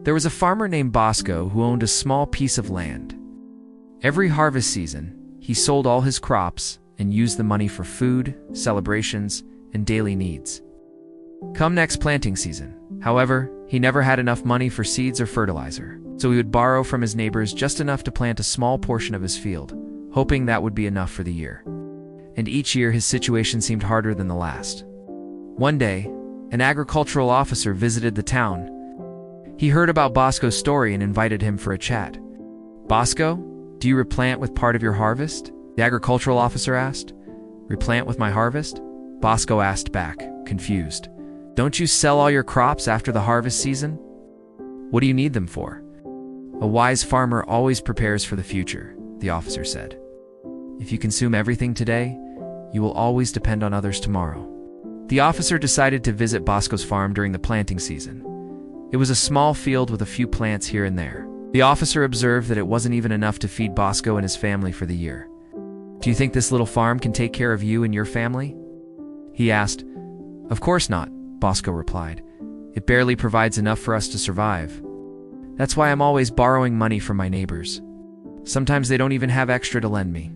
There was a farmer named Bosco who owned a small piece of land. Every harvest season, he sold all his crops and used the money for food, celebrations, and daily needs. Come next planting season, however, he never had enough money for seeds or fertilizer, so he would borrow from his neighbors just enough to plant a small portion of his field, hoping that would be enough for the year. And each year his situation seemed harder than the last. One day, an agricultural officer visited the town. He heard about Bosco's story and invited him for a chat. "Bosco, do you replant with part of your harvest?" the agricultural officer asked. "Replant with my harvest?" Bosco asked back, confused. "Don't you sell all your crops after the harvest season? What do you need them for?" "A wise farmer always prepares for the future," the officer said. "If you consume everything today, you will always depend on others tomorrow." The officer decided to visit Bosco's farm during the planting season. It was a small field with a few plants here and there. The officer observed that it wasn't even enough to feed Bosco and his family for the year. "Do you think this little farm can take care of you and your family?" he asked. "Of course not," Bosco replied. "It barely provides enough for us to survive. That's why I'm always borrowing money from my neighbors. Sometimes they don't even have extra to lend me.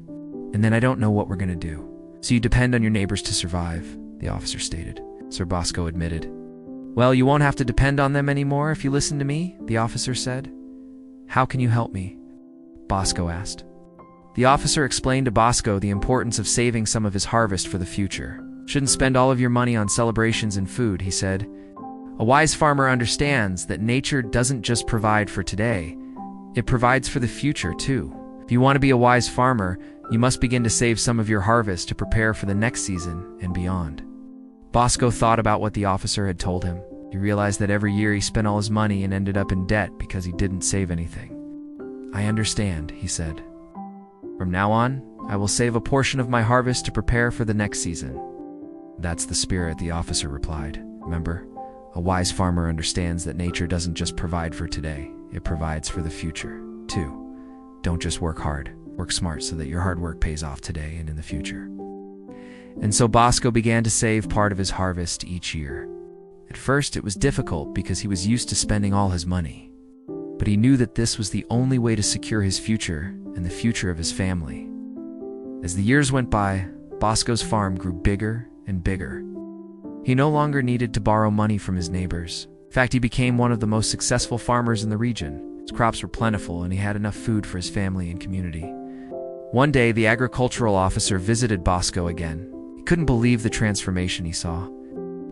And then I don't know what we're going to do." "So you depend on your neighbors to survive," the officer stated. Sir Bosco admitted. "Well, you won't have to depend on them anymore if you listen to me," the officer said. "How can you help me?" Bosco asked. The officer explained to Bosco the importance of saving some of his harvest for the future. "Shouldn't spend all of your money on celebrations and food," he said. "A wise farmer understands that nature doesn't just provide for today, it provides for the future too. If you want to be a wise farmer, you must begin to save some of your harvest to prepare for the next season and beyond." Bosco thought about what the officer had told him. He realized that every year he spent all his money and ended up in debt because he didn't save anything. "I understand," he said. "From now on, I will save a portion of my harvest to prepare for the next season." "That's the spirit," the officer replied. "Remember, a wise farmer understands that nature doesn't just provide for today, it provides for the future, too. Don't just work hard, work smart so that your hard work pays off today and in the future." And so Bosco began to save part of his harvest each year. At first, it was difficult because he was used to spending all his money. But he knew that this was the only way to secure his future and the future of his family. As the years went by, Bosco's farm grew bigger and bigger. He no longer needed to borrow money from his neighbors. In fact, he became one of the most successful farmers in the region. His crops were plentiful and he had enough food for his family and community. One day, the agricultural officer visited Bosco again. He couldn't believe the transformation he saw.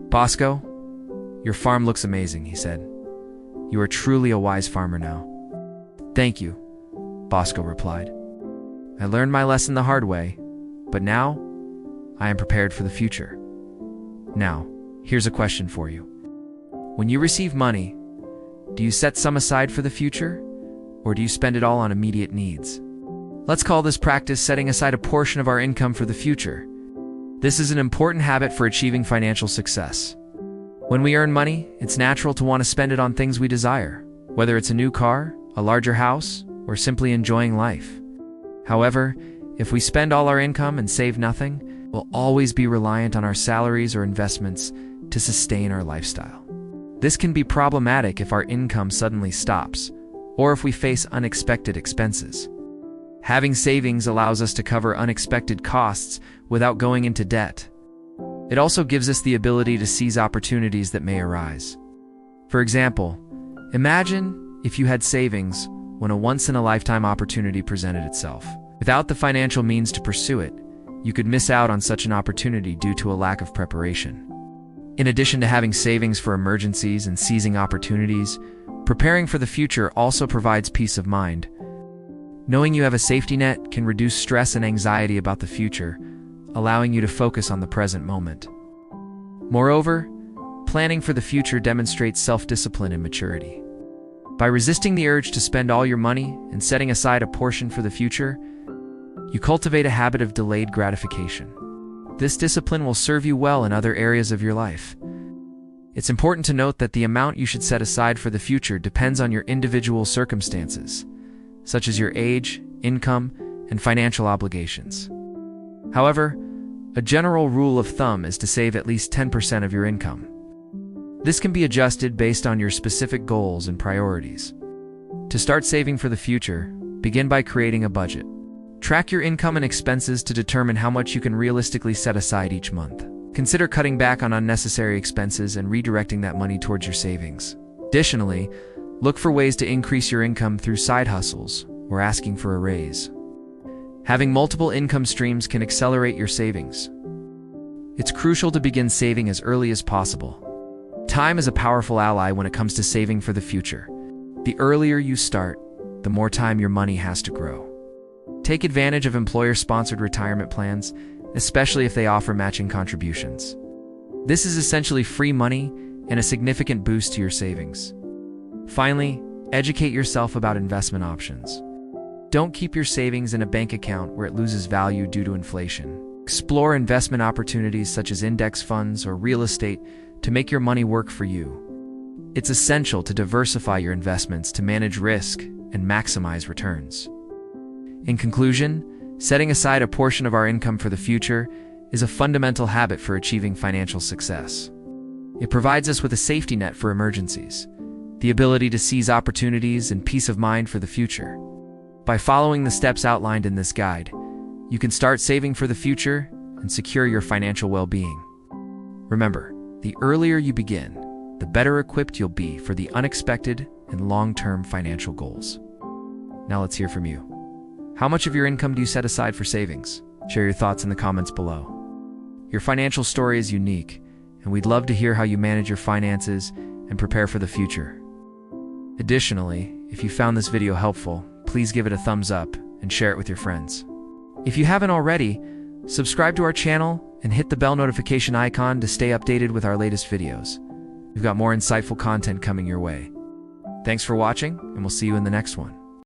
"Bosco, your farm looks amazing," he said. "You are truly a wise farmer now." "Thank you," Bosco replied. "I learned my lesson the hard way, but now I am prepared for the future." Now, here's a question for you. When you receive money, do you set some aside for the future, or do you spend it all on immediate needs? Let's call this practice setting aside a portion of our income for the future. This is an important habit for achieving financial success. When we earn money, it's natural to want to spend it on things we desire, whether it's a new car, a larger house, or simply enjoying life. However, if we spend all our income and save nothing, we'll always be reliant on our salaries or investments to sustain our lifestyle. This can be problematic if our income suddenly stops, or if we face unexpected expenses. Having savings allows us to cover unexpected costs without going into debt. It also gives us the ability to seize opportunities that may arise. For example, imagine if you had savings when a once-in-a-lifetime opportunity presented itself. Without the financial means to pursue it, you could miss out on such an opportunity due to a lack of preparation. In addition to having savings for emergencies and seizing opportunities, preparing for the future also provides peace of mind. Knowing you have a safety net can reduce stress and anxiety about the future, allowing you to focus on the present moment. Moreover, planning for the future demonstrates self-discipline and maturity. By resisting the urge to spend all your money and setting aside a portion for the future, you cultivate a habit of delayed gratification. This discipline will serve you well in other areas of your life. It's important to note that the amount you should set aside for the future depends on your individual circumstances, such as your age, income, and financial obligations. However, a general rule of thumb is to save at least 10% of your income. This can be adjusted based on your specific goals and priorities. To start saving for the future, begin by creating a budget. Track your income and expenses to determine how much you can realistically set aside each month. Consider cutting back on unnecessary expenses and redirecting that money towards your savings. Additionally, look for ways to increase your income through side hustles or asking for a raise. Having multiple income streams can accelerate your savings. It's crucial to begin saving as early as possible. Time is a powerful ally when it comes to saving for the future. The earlier you start, the more time your money has to grow. Take advantage of employer-sponsored retirement plans, especially if they offer matching contributions. This is essentially free money and a significant boost to your savings. Finally, educate yourself about investment options. Don't keep your savings in a bank account where it loses value due to inflation. Explore investment opportunities such as index funds or real estate to make your money work for you. It's essential to diversify your investments to manage risk and maximize returns. In conclusion, setting aside a portion of our income for the future is a fundamental habit for achieving financial success. It provides us with a safety net for emergencies, the ability to seize opportunities, and peace of mind for the future. By following the steps outlined in this guide, you can start saving for the future and secure your financial well-being. Remember, the earlier you begin, the better equipped you'll be for the unexpected and long-term financial goals. Now let's hear from you. How much of your income do you set aside for savings? Share your thoughts in the comments below. Your financial story is unique, and we'd love to hear how you manage your finances and prepare for the future. Additionally, if you found this video helpful, please give it a thumbs up and share it with your friends. If you haven't already, subscribe to our channel and hit the bell notification icon to stay updated with our latest videos. We've got more insightful content coming your way. Thanks for watching, and we'll see you in the next one.